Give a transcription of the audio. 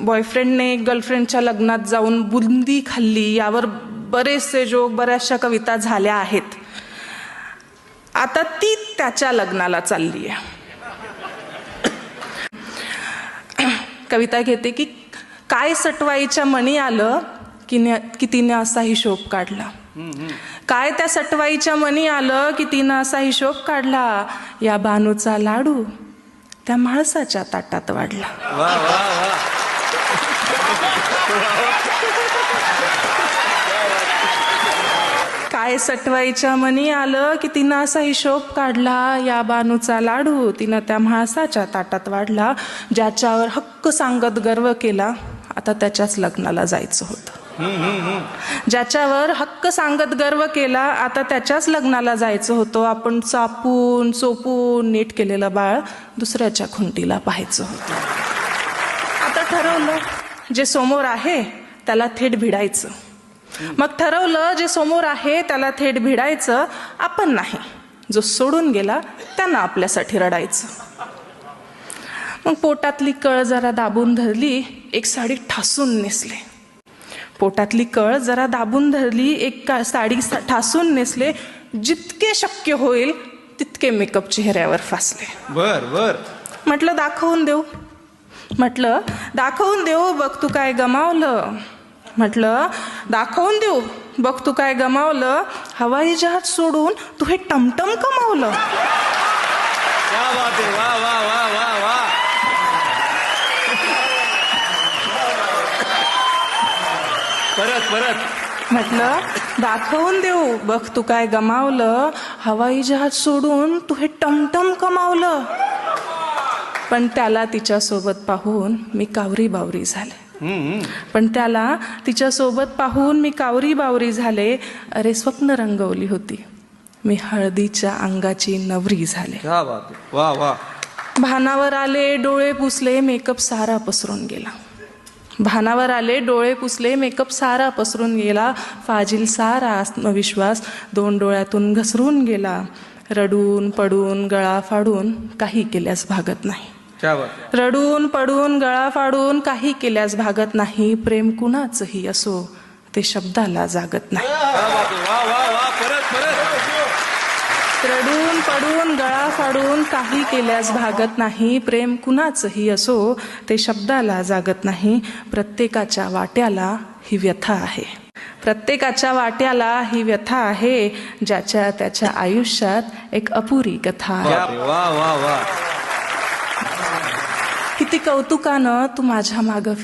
बॉयफ्रेंडने गर्लफ्रेंडच्या लग्नात जाऊन बुंदी खाल्ली यावर बरेचसे जोक, बऱ्याचशा कविता झाल्या आहेत. आता ती त्याच्या लग्नाला चालली आहे. कविता घेते की काय सटवाईच्या मनी आलं की तिने असा हिशोब काढला. काय त्या सटवाईच्या मनी आलं की तिनं असा हिशोब काढला. या बानूचा लाडू त्या माळसाच्या ताटात वाढला. काय सटवाईच्या मनी आलं की तिनं असा हिशोब काढला. या बानूचा लाडू तिनं त्या म्हाळसाच्या ताटात वाढला. ज्याच्यावर हक्क सांगत गर्व केला आता त्याच्याच लग्नाला जायचं होतं. ज्याच्यावर हक्क सांगत गर्व केला आता त्याच्याच लग्नाला जायचं होतं. आपण चापून चोपून नीट केलेलं बाळ दुसऱ्याच्या खुंटीला पाहायचं होतं. आता ठरवलं जे समोर आहे त्याला थेट भिडायचं. मग ठरवलं जे समोर आहे त्याला थेट भिडायचं. आपण नाही, जो सोडून गेला त्यांना आपल्यासाठी रडायचं. मग पोटातली कळ जरा दाबून धरली, एक साडी ठासून नेसले. पोटातली कळ जरा दाबून धरली, एक साडी ठासून नेसले. जितके शक्य होईल तितके मेकअप चेहऱ्यावर फासले. बर म्हटलं दाखवून देऊ. म्हटलं दाखवून देऊ, बघ तू काय गमावलं. म्हटलं दाखवून देऊ, बघ तू काय गमावलं. हवाई जहाज सोडून तू हे टमटम कमावलं. क्या बात है, वाह वाह वाह वाह वाह. परत म्हटलं दाखवून देऊ, बघ तू काय गमावलं. हवाई जहाज सोडून तू हे टमटम कमावलं. पण त्याला तिच्यासोबत पाहून मी कावरी बावरी झाले. पण त्याला तिच्यासोबत पाहून मी कावरी बावरी झाले. अरे स्वप्न रंगवली होती मी हळदीच्या अंगाची नवरी झाले. क्या बात है, वाह वाह. भानावर आले डोळे पुसले, मेकअप सारा पसरून गेला. भानावर आले डोळे पुसले, मेकअप सारा पसरून गेला. फाजील सारा आत्मविश्वास 2 डोळ्यातून घसरून गेला. रडून पडून गळा फाडून काही केल्यास भागत नाही. क्या बात. रडून पडून गळा फाडून काही केल्यास भागत नाही. प्रेम कुणाचंही असो ते शब्दाला जागत नाही. वाह वाह वाह. परत रडून पडून गळा फाडून काही केल्यास भागत नाही. प्रेम कुणाचंही असो ते शब्दाला जागत नाही. प्रत्येकाच्या वाट्याला ही व्यथा आहे. प्रत्येकाच्या वाट्याला ही व्यथा आहे. ज्याच्या त्याच्या आयुष्यात एक अपुरी कथा आहे. वाह वाह वाह. किती कौतुकानं तू माझ्या मागं